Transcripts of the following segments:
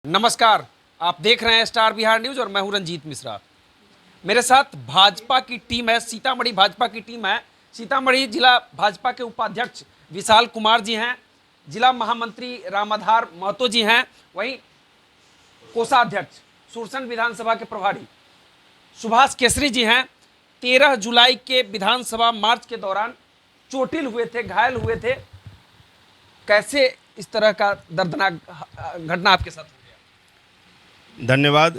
नमस्कार, आप देख रहे हैं स्टार बिहार न्यूज और मैं हूं रंजीत मिश्रा। मेरे साथ भाजपा की टीम है, सीतामढ़ी भाजपा की टीम है। सीतामढ़ी जिला भाजपा के उपाध्यक्ष विशाल कुमार जी हैं, जिला महामंत्री रामाधार महतो जी हैं, वहीं कोषाध्यक्ष सुरसन विधानसभा के प्रभारी सुभाष केसरी जी हैं। 13 जुलाई के विधानसभा मार्च के दौरान चोटिल हुए थे, घायल हुए थे। कैसे इस तरह का दर्दनाक घटना आपके साथ हो गया? धन्यवाद।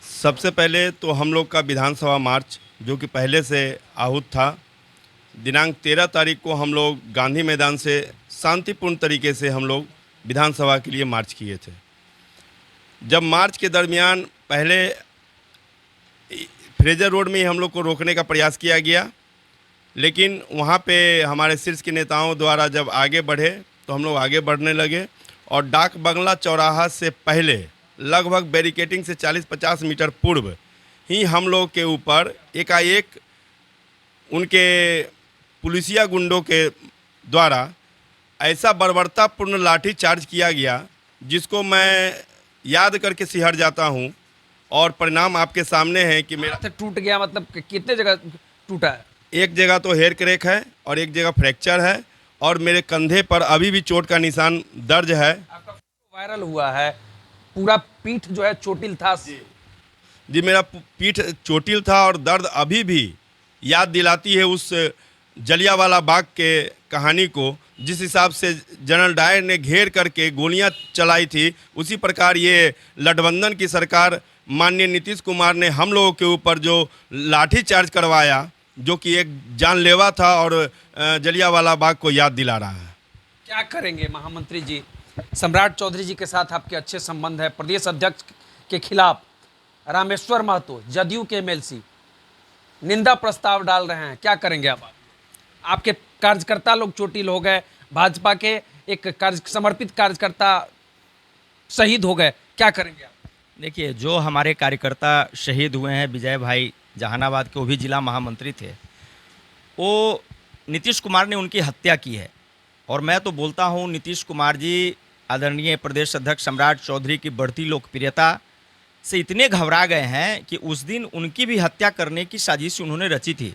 सबसे पहले तो हम लोग का विधानसभा मार्च जो कि पहले से आहूत था, दिनांक 13 तारीख को हम लोग गांधी मैदान से शांतिपूर्ण तरीके से हम लोग विधानसभा के लिए मार्च किए थे। जब मार्च के दरमियान पहले फ्रेजर रोड में ही हम लोग को रोकने का प्रयास किया गया, लेकिन वहाँ पे हमारे शीर्ष के नेताओं द्वारा जब आगे बढ़े तो हम लोग आगे बढ़ने लगे और डाक बंगला चौराहा से पहले लगभग बैरिकेटिंग से 40-50 मीटर पूर्व ही हम लोग के ऊपर एकाएक उनके पुलिसिया गुंडों के द्वारा ऐसा बर्बरतापूर्ण लाठी चार्ज किया गया जिसको मैं याद करके सिहर जाता हूँ। और परिणाम आपके सामने है कि मेरा टूट गया। मतलब कितने जगह टूटा है? एक जगह तो हेयर क्रैक है और एक जगह फ्रैक्चर है और मेरे कंधे पर अभी भी चोट का निशान दर्ज है। आपका फोटो वायरल हुआ है, पूरा पीठ जो है चोटिल था। जी, मेरा पीठ चोटिल था और दर्द अभी भी याद दिलाती है उस जलियांवाला बाग के कहानी को, जिस हिसाब से जनरल डायर ने घेर करके गोलियां चलाई थी। उसी प्रकार ये गठबंधन की सरकार माननीय नीतीश कुमार ने हम लोगों के ऊपर जो लाठी चार्ज करवाया, जो कि एक जानलेवा था और जलियांवाला बाग को याद दिला रहा है। क्या करेंगे महामंत्री जी? सम्राट चौधरी जी के साथ आपके अच्छे संबंध है। प्रदेश अध्यक्ष के खिलाफ रामेश्वर महतो जदयू के एमएलसी निंदा प्रस्ताव डाल रहे हैं, क्या करेंगे आप? आपके कार्यकर्ता लोग चोटिल हो गए, भाजपा के एक समर्पित कार्यकर्ता शहीद हो गए, क्या करेंगे आप? देखिए, जो हमारे कार्यकर्ता शहीद हुए हैं, विजय भाई जहानाबाद के, वो भी जिला महामंत्री थे, वो नीतीश कुमार ने उनकी हत्या की है। और मैं तो बोलता हूँ नीतीश कुमार जी आदरणीय प्रदेश अध्यक्ष सम्राट चौधरी की बढ़ती लोकप्रियता से इतने घबरा गए हैं कि उस दिन उनकी भी हत्या करने की साजिश उन्होंने रची थी।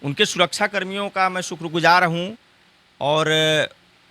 उनके सुरक्षा कर्मियों का मैं शुक्रगुजार हूँ और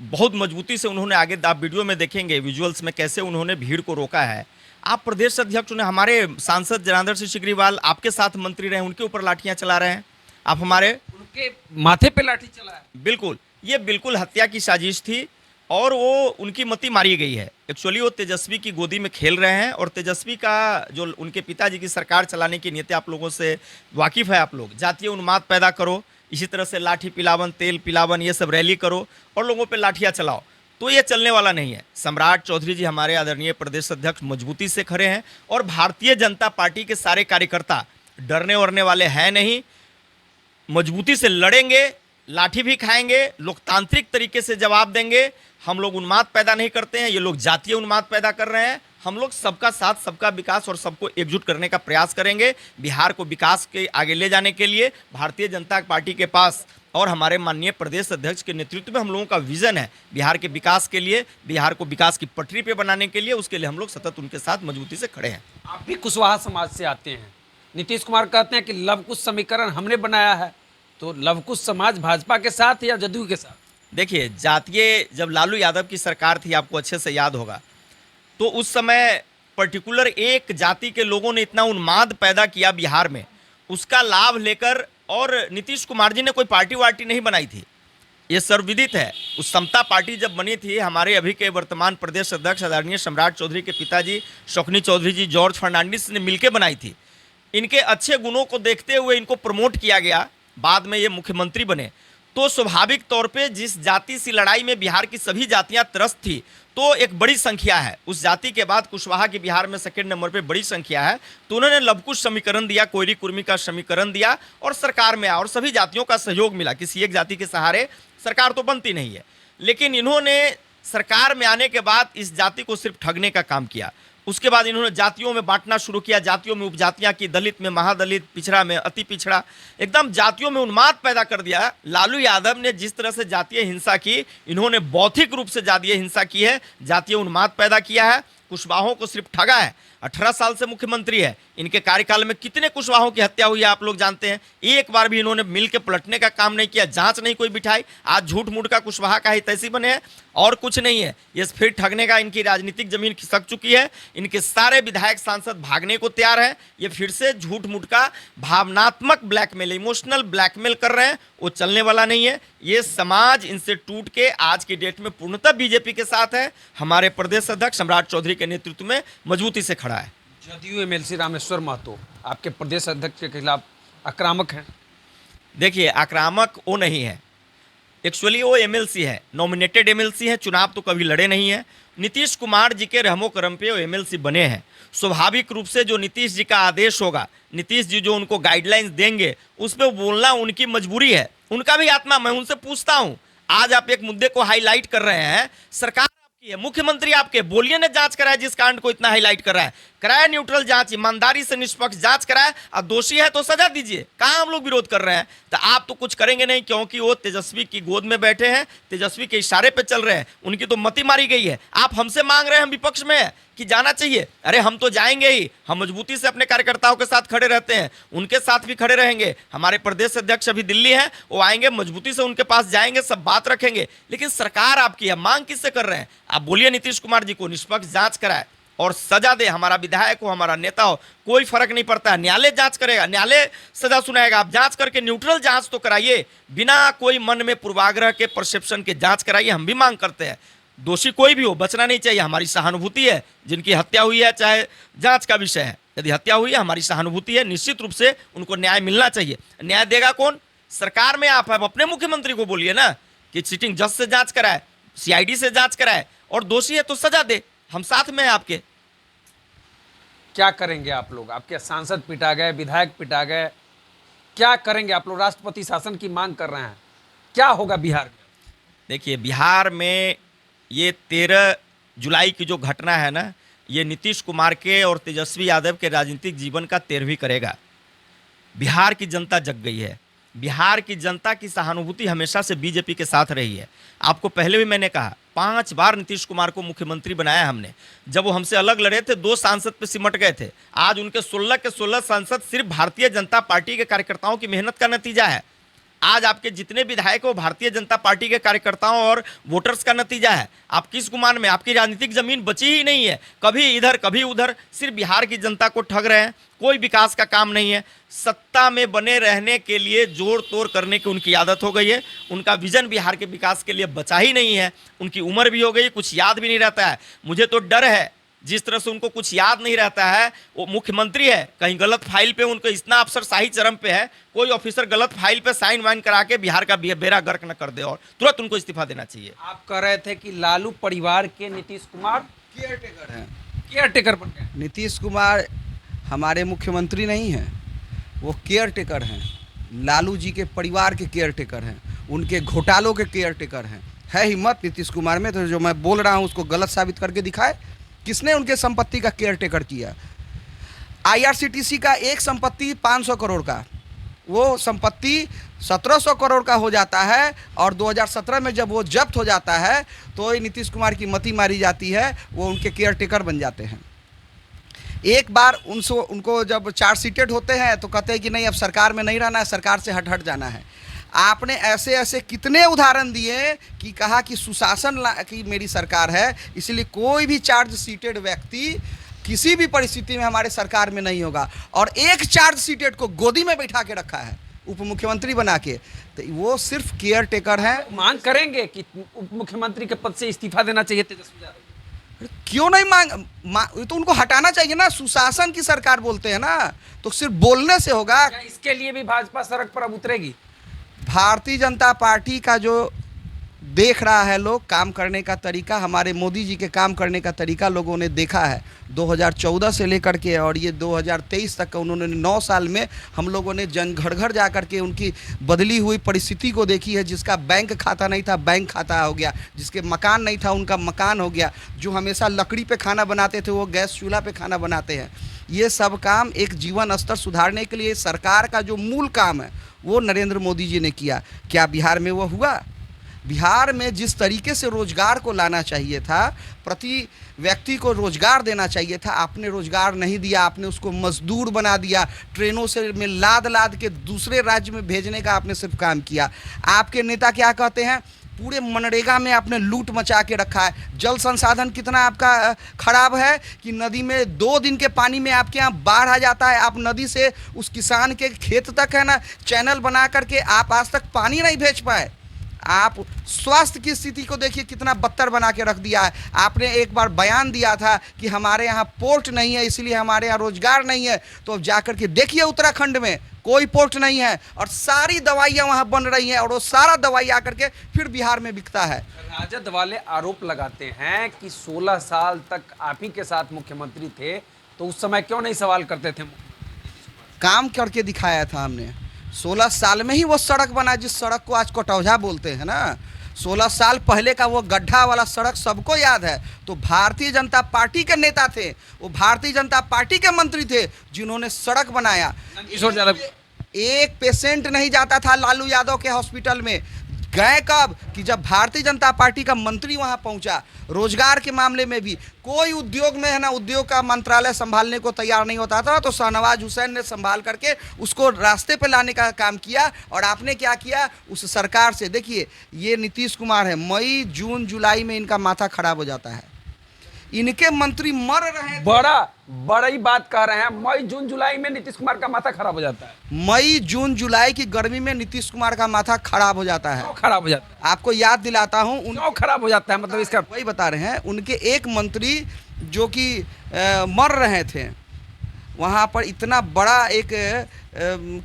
बहुत मजबूती से उन्होंने आगे, आप वीडियो में देखेंगे विजुअल्स में कैसे उन्होंने भीड़ को रोका है। आप प्रदेश अध्यक्ष ने, हमारे सांसद जनार्दन सिंह सिग्रीवाल आपके साथ मंत्री रहे, उनके ऊपर लाठियां चला रहे हैं। आप हमारे उनके माथे पे लाठी चला है। बिल्कुल, ये बिल्कुल हत्या की साजिश थी और वो उनकी मति मारी गई है। एक्चुअली वो तेजस्वी की गोदी में खेल रहे हैं और तेजस्वी का जो उनके पिताजी की सरकार चलाने की नीति आप लोगों से वाकिफ़ है। आप लोग जातीय उन्माद पैदा करो, इसी तरह से लाठी पिलावन, तेल पिलावन, ये सब रैली करो और लोगों पे लाठियाँ चलाओ, तो ये चलने वाला नहीं है। सम्राट चौधरी जी हमारे आदरणीय प्रदेश अध्यक्ष मजबूती से खड़े हैं और भारतीय जनता पार्टी के सारे कार्यकर्ता डरने वरने वाले हैं नहीं, मजबूती से लड़ेंगे, लाठी भी खाएंगे, लोकतांत्रिक तरीके से जवाब देंगे। हम लोग उन्माद पैदा नहीं करते हैं, ये लोग जातीय उन्माद पैदा कर रहे हैं। हम लोग सबका साथ, सबका विकास और सबको एकजुट करने का प्रयास करेंगे। बिहार को विकास के आगे ले जाने के लिए भारतीय जनता पार्टी के पास और हमारे माननीय प्रदेश अध्यक्ष के नेतृत्व में हम लोगों का विजन है बिहार के विकास के लिए, बिहार को विकास की पटरी पे बनाने के लिए। उसके लिए हम लोग सतत उनके साथ मजबूती से खड़े हैं। आप भी कुशवाहा समाज से आते हैं। नीतीश कुमार कहते हैं कि लवकुश समीकरण हमने बनाया है, तो लवकुश समाज भाजपा के साथ या जदयू के साथ? देखिए, जातीय, जब लालू यादव की सरकार थी, आपको अच्छे से याद होगा, तो उस समय पर्टिकुलर एक जाति के लोगों ने इतना उन्माद पैदा किया बिहार में, उसका लाभ लेकर, और नीतीश कुमार जी ने कोई पार्टी वार्टी नहीं बनाई थी, ये सर्वविदित है। उस समता पार्टी जब बनी थी, हमारे अभी के वर्तमान प्रदेश अध्यक्ष आदरणीय सम्राट चौधरी के पिताजी शौकनी चौधरी जी, जॉर्ज फर्नांडिस ने मिलकर बनाई थी। इनके अच्छे गुणों को देखते हुए इनको प्रमोट किया गया, बाद में ये मुख्यमंत्री बने। तो स्वाभाविक तौर पे जिस जाति से लड़ाई में बिहार की सभी जातियां त्रस्त थी, तो एक बड़ी संख्या है, उस जाति के बाद कुशवाहा की बिहार में सेकंड नंबर पे बड़ी संख्या है, तो उन्होंने लवकुश समीकरण दिया, कोयरी कुर्मी का समीकरण दिया और सरकार में आया और सभी जातियों का सहयोग मिला। किसी एक जाति के सहारे सरकार तो बनती नहीं है, लेकिन इन्होंने सरकार में आने के बाद इस जाति को सिर्फ ठगने का काम किया। उसके बाद इन्होंने जातियों में बांटना शुरू किया, जातियों में उपजातियां की, दलित में महादलित, पिछड़ा में अति पिछड़ा, एकदम जातियों में उन्माद पैदा कर दिया। लालू यादव ने जिस तरह से जातीय हिंसा की, इन्होंने बौद्धिक रूप से जातीय हिंसा की है, जातीय उन्माद पैदा किया है, कुशवाहों को सिर्फ ठगा है। 18 साल से मुख्यमंत्री है, इनके कार्यकाल में कितने कुशवाहों की हत्या हुई है आप लोग जानते हैं। एक बार भी इन्होंने मिल के पलटने का काम नहीं किया, जांच नहीं कोई बिठाई। आज झूठ मूठ का कुशवाहा का ही तैसी बने हैं और कुछ नहीं है। ये फिर ठगने का, इनकी राजनीतिक जमीन खिसक चुकी है। इनके सारे विधायक सांसद भागने को तैयार है। ये फिर से झूठ मूठ का भावनात्मक ब्लैकमेल, इमोशनल ब्लैकमेल कर रहे हैं, वो चलने वाला नहीं है। ये समाज इनसे टूट के आज की डेट में पूर्णतः बीजेपी के साथ है। हमारे प्रदेश अध्यक्ष सम्राट चौधरी के नेतृत्व में मजबूती से खड़ा है। जदयू एमएलसी रामेश्वर महतो आपके प्रदेश अध्यक्ष के खिलाफ आक्रामक हैं। देखिए, आक्रामक वो नहीं है, एक्चुअली वो एमएलसी है, नॉमिनेटेड एमएलसी है, चुनाव तो कभी लड़े नहीं है। नीतीश कुमार जी के रहमो करम पे वो एमएलसी बने हैं। स्वाभाविक रूप से जो नीतीश जी का आदेश होगा, नीतीश जी जो उनको गाइडलाइंस देंगे, उस पर बोलना उनकी मजबूरी है, उनका भी आत्मा। मैं उनसे पूछता हूँ, आज आप एक मुद्दे को हाईलाइट कर रहे हैं, सरकार आपकी है, मुख्यमंत्री आपके, बोलिए ना जांच कराए जिस कांड को इतना हाईलाइट कर रहा है, कराए न्यूट्रल जांच, ईमानदारी से निष्पक्ष जांच कराए, और दोषी है तो सजा दीजिए। कहाँ हम लोग विरोध कर रहे हैं? तो आप तो कुछ करेंगे नहीं, क्योंकि वो तेजस्वी की गोद में बैठे हैं, तेजस्वी के इशारे पे चल रहे हैं, उनकी तो मति मारी गई है। आप हमसे मांग रहे हैं, हम विपक्ष में है कि जाना चाहिए। अरे हम तो जाएंगे ही, हम मजबूती से अपने कार्यकर्ताओं के साथ खड़े रहते हैं, उनके साथ भी खड़े रहेंगे। हमारे प्रदेश अध्यक्ष अभी दिल्ली हैं, वो आएंगे, मजबूती से उनके पास जाएंगे, सब बात रखेंगे। लेकिन सरकार आपकी है, मांग किससे कर रहे हैं? आप बोलिए नीतीश कुमार जी को निष्पक्ष जांच कराए और सजा दे। हमारा विधायक हो, हमारा नेता हो, कोई फर्क नहीं पड़ता है, न्यायालय जांच करेगा, न्यायालय सजा सुनाएगा। आप जांच करके न्यूट्रल जांच तो कराइए, बिना कोई मन में पूर्वाग्रह के परसेप्शन के जांच कराइए। हम भी मांग करते हैं, दोषी कोई भी हो बचना नहीं चाहिए। हमारी सहानुभूति है, जिनकी हत्या हुई है, चाहे जांच का विषय है, यदि हत्या हुई है हमारी सहानुभूति है, निश्चित रूप से उनको न्याय मिलना चाहिए। न्याय देगा कौन? सरकार में आप अपने मुख्यमंत्री को बोलिए ना कि सिटिंग जज से जांच कराए, सीआईडी से जांच कराए, और दोषी है तो सजा दे। हम साथ में हैं आपके। क्या करेंगे आप लोग? आपके सांसद पिटा गए, विधायक पिटा गए, क्या करेंगे आप लोग? राष्ट्रपति शासन की मांग कर रहे हैं, क्या होगा बिहार में? देखिए, बिहार में ये 13 जुलाई की जो घटना है ना, ये नीतीश कुमार के और तेजस्वी यादव के राजनीतिक जीवन का 13वीं करेगा। बिहार की जनता जग गई है। बिहार की जनता की सहानुभूति हमेशा से बीजेपी के साथ रही है। आपको पहले भी मैंने कहा, 5 बार नीतीश कुमार को मुख्यमंत्री बनाया हमने। जब वो हमसे अलग लड़े थे, 2 सांसद पे सिमट गए थे। आज उनके 16 के 16 सांसद सिर्फ भारतीय जनता पार्टी के कार्यकर्ताओं की मेहनत का नतीजा है। आज आपके जितने विधायक हो भारतीय जनता पार्टी के कार्यकर्ताओं और वोटर्स का नतीजा है। आप किस गुमान में? आपकी राजनीतिक जमीन बची ही नहीं है, कभी इधर कभी उधर, सिर्फ बिहार की जनता को ठग रहे हैं, कोई विकास का काम नहीं है। सत्ता में बने रहने के लिए जोड़ तोड़ करने की उनकी आदत हो गई है। उनका विजन बिहार के विकास के लिए बचा ही नहीं है। उनकी उम्र भी हो गई, कुछ याद भी नहीं रहता है। मुझे तो डर है, जिस तरह से उनको कुछ याद नहीं रहता है, वो मुख्यमंत्री है, कहीं गलत फाइल पे उनको इतना अफसरशाही चरम पे है, कोई ऑफिसर गलत फाइल पे साइन वाइन करा के बिहार का बेड़ा गर्क न कर दे और तुरंत उनको इस्तीफा देना चाहिए। आप कह रहे थे कि लालू परिवार के नीतीश कुमार केयर टेकर हैं। केयर टेकर बन गए। नीतीश कुमार हमारे मुख्यमंत्री नहीं हैं, वो केयर टेकर हैं। लालू जी के परिवार के केयर टेकर हैं, उनके घोटालों के केयर टेकर हैं। है हिम्मत नीतीश कुमार में तो जो मैं बोल रहा हूँ उसको गलत साबित करके दिखाए। किसने उनके संपत्ति का केयर टेकर किया? आईआरसीटीसी का एक संपत्ति 500 करोड़ का, वो संपत्ति 1700 करोड़ का हो जाता है, और 2017 में जब वो जब्त हो जाता है तो नीतीश कुमार की मति मारी जाती है, वो उनके केयर टेकर बन जाते हैं। एक बार उनको जब चार्जशीटेड होते हैं तो कहते हैं कि नहीं अब सरकार में नहीं रहना है, सरकार से हट जाना है। आपने ऐसे ऐसे कितने उदाहरण दिए कि कहा कि सुशासन की मेरी सरकार है, इसलिए कोई भी चार्जशीटेड व्यक्ति किसी भी परिस्थिति में हमारे सरकार में नहीं होगा। और एक चार्जशीटेड को गोदी में बैठा के रखा है उप मुख्यमंत्री बना के, तो वो सिर्फ केयर टेकर है। मांग करेंगे कि उप मुख्यमंत्री के पद से इस्तीफा देना चाहिए तेजस्वी यादव? क्यों नहीं मांग तो उनको हटाना चाहिए ना। सुशासन की सरकार बोलते हैं ना, तो सिर्फ बोलने से होगा? क्या इसके लिए भी भाजपा सड़क पर अब उतरेगी? भारतीय जनता पार्टी का जो देख रहा है लोग काम करने का तरीका, हमारे मोदी जी के काम करने का तरीका लोगों ने देखा है 2014 से लेकर के, और ये 2023 तक का उन्होंने 9 साल में हम लोगों ने घर घर जा कर के उनकी बदली हुई परिस्थिति को देखी है। जिसका बैंक खाता नहीं था बैंक खाता हो गया, जिसके मकान नहीं था उनका मकान हो गया, जो हमेशा लकड़ी पे खाना बनाते थे वो गैस चूल्हा पे खाना बनाते हैं। ये सब काम एक जीवन स्तर सुधारने के लिए सरकार का जो मूल काम है वो नरेंद्र मोदी जी ने किया। क्या बिहार में वो हुआ? बिहार में जिस तरीके से रोजगार को लाना चाहिए था, प्रति व्यक्ति को रोजगार देना चाहिए था, आपने रोजगार नहीं दिया, आपने उसको मजदूर बना दिया। ट्रेनों से में लाद लाद के दूसरे राज्य में भेजने का आपने सिर्फ काम किया। आपके नेता क्या कहते हैं, पूरे मनरेगा में आपने लूट मचा के रखा है। जल संसाधन कितना आपका खराब है कि नदी में 2 दिन के पानी में आपके यहाँ बाढ़ आ जाता है। आप नदी से उस किसान के खेत तक है ना चैनल बना करके आप आज तक पानी नहीं भेज पाए। आप स्वास्थ्य की स्थिति को देखिए कितना बदतर बना के रख दिया है। आपने एक बार बयान दिया था कि हमारे यहाँ पोर्ट नहीं है इसलिए हमारे यहाँ रोजगार नहीं है, तो अब जाकर के देखिए उत्तराखंड में कोई पोर्ट नहीं है और सारी दवाइयाँ वहाँ बन रही हैं, और वो सारा दवाई आकर के फिर बिहार में बिकता है। राजद वाले आरोप लगाते हैं कि 16 साल तक आप ही के साथ मुख्यमंत्री थे, तो उस समय क्यों नहीं सवाल करते थे? काम करके दिखाया था हमने। 16 साल में ही वो सड़क बना जिस सड़क को आज कटौझा बोलते हैं ना। 16 साल पहले का वो गड्ढा वाला सड़क सबको याद है। तो भारतीय जनता पार्टी के नेता थे, वो भारतीय जनता पार्टी के मंत्री थे जिन्होंने सड़क बनाया। किशोर यादव, एक पेशेंट नहीं जाता था लालू यादव के हॉस्पिटल में। गए कब कि जब भारतीय जनता पार्टी का मंत्री वहां पहुंचा। रोजगार के मामले में भी कोई उद्योग में है ना उद्योग का मंत्रालय संभालने को तैयार नहीं होता था, तो शाहनवाज हुसैन ने संभाल करके उसको रास्ते पे लाने का काम किया। और आपने क्या किया उस सरकार से? देखिए ये नीतीश कुमार है, मई जून जुलाई में इनका माथा खराब हो जाता है, इनके मंत्री मर रहे हैं। बड़ी बात कह रहे हैं, मई जून जुलाई में नीतीश कुमार का माथा खराब हो जाता है। मई जून जुलाई की गर्मी में नीतीश कुमार का माथा खराब हो जाता है। क्यों खराब हो जाता है? आपको याद दिलाता हूं क्यों खराब हो जाता है, मतलब इसका वही बता रहे हैं। उनके एक मंत्री जो कि मर रहे थे, वहां पर इतना बड़ा एक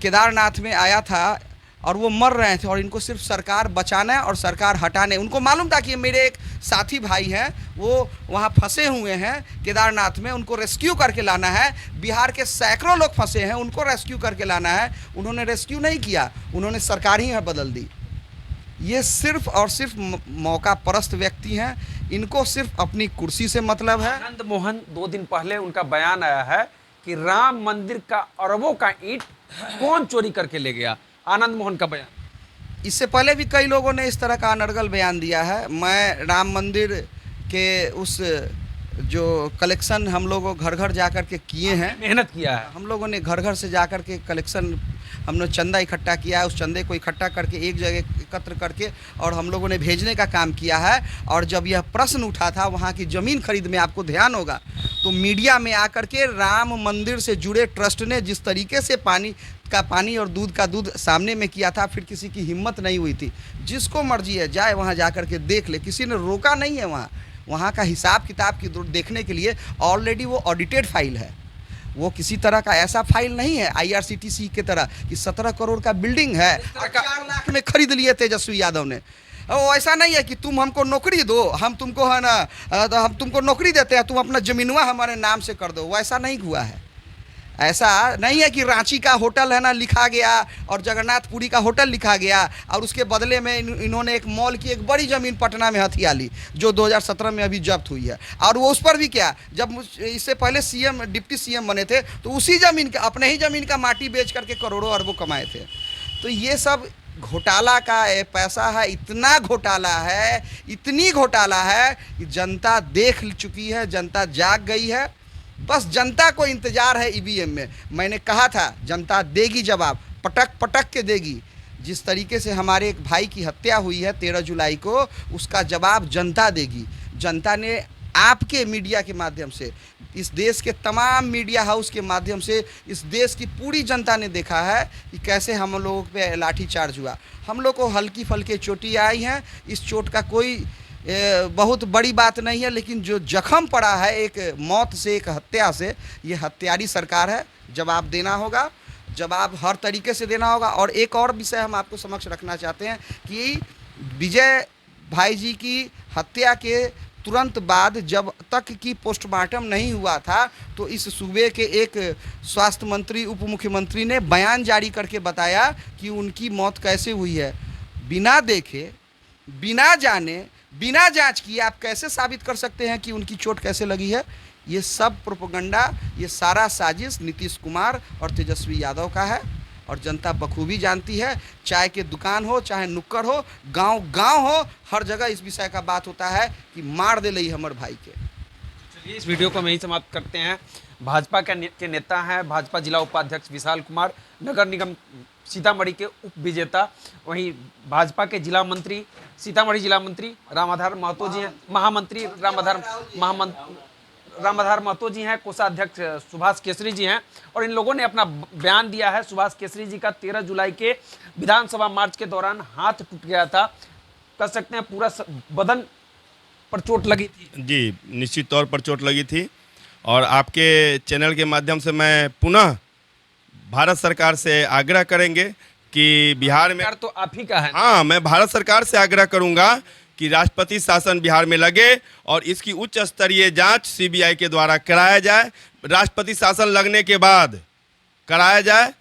केदारनाथ में आया था और वो मर रहे थे, और इनको सिर्फ सरकार बचाना है और सरकार हटाने। उनको मालूम था कि मेरे एक साथी भाई हैं वो वहाँ फंसे हुए हैं केदारनाथ में, उनको रेस्क्यू करके लाना है। बिहार के सैकड़ों लोग फंसे हैं, उनको रेस्क्यू करके लाना है। उन्होंने रेस्क्यू नहीं किया, उन्होंने सरकार ही बदल दी। ये सिर्फ और सिर्फ मौका परस्त व्यक्ति हैं, इनको सिर्फ अपनी कुर्सी से मतलब है। आनंद मोहन 2 दिन पहले उनका बयान आया है कि राम मंदिर का अरबों का ईंट कौन चोरी करके ले गया। आनंद मोहन का बयान। इससे पहले भी कई लोगों ने इस तरह का अनर्गल बयान दिया है। मैं राम मंदिर के उस जो कलेक्शन हम लोगों घर घर जाकर के किए हैं, मेहनत किया है, हम लोगों ने घर घर से जाकर के कलेक्शन, हमने चंदा इकट्ठा किया है। उस चंदे को इकट्ठा करके एक जगह एकत्र करके और हम लोगों ने भेजने का काम किया है। और जब यह प्रश्न उठा था वहाँ की ज़मीन खरीद में, आपको ध्यान होगा तो मीडिया में आकर के राम मंदिर से जुड़े ट्रस्ट ने जिस तरीके से पानी का पानी और दूध का दूध सामने में किया था, फिर किसी की हिम्मत नहीं हुई थी। जिसको मर्जी है जाए वहाँ जा कर के देख ले, किसी ने रोका नहीं है। वहाँ का हिसाब किताब की देखने के लिए ऑलरेडी वो ऑडिटेड फाइल है। वो किसी तरह का ऐसा फाइल नहीं है IRCTC की तरह कि 17 करोड़ का बिल्डिंग है और 4 लाख में खरीद लिए तेजस्वी यादव ने। वो ऐसा नहीं है कि तुम हमको नौकरी दो, हम तुमको है ना हम तुमको नौकरी देते हैं, तुम अपना ज़मीनवा हमारे नाम से कर दो। वो ऐसा नहीं हुआ है। ऐसा नहीं है कि रांची का होटल है ना लिखा गया और जगन्नाथपुरी का होटल लिखा गया और उसके बदले में इन्होंने एक मॉल की एक बड़ी ज़मीन पटना में हथिया ली जो 2017 में अभी जब्त हुई है। और वो उस पर भी क्या, जब इससे पहले CM डिप्टी CM बने थे तो उसी ज़मीन का, अपने ही ज़मीन का माटी बेच करके करोड़ों अरबों कमाए थे। तो ये सब घोटाला का पैसा है, इतना घोटाला है, इतनी घोटाला है कि जनता देख चुकी है, जनता जाग गई है। बस जनता को इंतज़ार है EVM में। मैंने कहा था जनता देगी जवाब, पटक पटक के देगी। जिस तरीके से हमारे एक भाई की हत्या हुई है 13 जुलाई को, उसका जवाब जनता देगी। जनता ने आपके मीडिया के माध्यम से, इस देश के तमाम मीडिया हाउस के माध्यम से, इस देश की पूरी जनता ने देखा है कि कैसे हम लोगों पे लाठीचार्ज हुआ। हम लोग को हल्की फुल्की चोटें आई हैं, इस चोट का कोई बहुत बड़ी बात नहीं है, लेकिन जो जख्म पड़ा है एक मौत से, एक हत्या से, ये हत्यारी सरकार है। जवाब देना होगा, जवाब हर तरीके से देना होगा। और एक और विषय हम आपको समक्ष रखना चाहते हैं कि विजय भाई जी की हत्या के तुरंत बाद जब तक कि पोस्टमार्टम नहीं हुआ था तो इस सूबे के एक स्वास्थ्य मंत्री उप मुख्यमंत्री ने बयान जारी करके बताया कि उनकी मौत कैसे हुई है। बिना देखे, बिना जाने, बिना जांच किए आप कैसे साबित कर सकते हैं कि उनकी चोट कैसे लगी है? ये सब प्रोपेगेंडा, ये सारा साजिश नीतीश कुमार और तेजस्वी यादव का है और जनता बखूबी जानती है। चाय के दुकान हो, चाहे नुक्कड़ हो, गांव हो, हर जगह इस विषय का बात होता है कि मार दे लई हमर भाई के। चलिए इस वीडियो को हम यही समाप्त करते हैं। भाजपा के नेता हैं भाजपा जिला उपाध्यक्ष विशाल कुमार, नगर निगम सीतामढ़ी के उप विजेता, वहीं भाजपा के जिला मंत्री सीतामढ़ी जिला मंत्री रामाधार महतो जी हैं, महामंत्री रामाधार महतो जी हैं, कोषाध्यक्ष सुभाष केसरी जी हैं और इन लोगों ने अपना बयान दिया है। सुभाष केसरी जी का 13 जुलाई के विधानसभा मार्च के दौरान हाथ टूट गया था, कह सकते हैं पूरा बदन पर चोट लगी थी। जी, निश्चित तौर पर चोट लगी थी और आपके चैनल के माध्यम से मैं पुनः भारत सरकार से आग्रह करेंगे कि बिहार में, तो आप ही का है। हाँ, मैं भारत सरकार से आग्रह करूंगा कि राष्ट्रपति शासन बिहार में लगे और इसकी उच्च स्तरीय जांच सीबीआई के द्वारा कराया जाए। राष्ट्रपति शासन लगने के बाद कराया जाए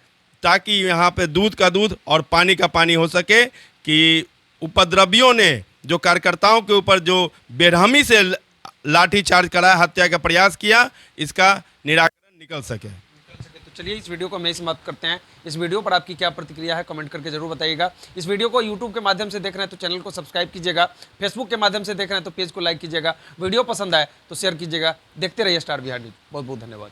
ताकि यहाँ पे दूध का दूध और पानी का पानी हो सके कि उपद्रवियों ने जो कार्यकर्ताओं के ऊपर जो बेरहमी से लाठीचार्ज कराया, हत्या का प्रयास किया, इसका निराकरण निकल सके। तो चलिए इस वीडियो को हम यही समाप्त करते हैं। इस वीडियो पर आपकी क्या प्रतिक्रिया है कमेंट करके जरूर बताइएगा। इस वीडियो को यूट्यूब के माध्यम से देख रहे हैं तो चैनल को सब्सक्राइब कीजिएगा, फेसबुक के माध्यम से देख रहे हैं तो पेज को लाइक कीजिएगा, वीडियो पसंद आए तो शेयर कीजिएगा। देखते रहिए स्टार बिहार न्यूज़। बहुत बहुत धन्यवाद।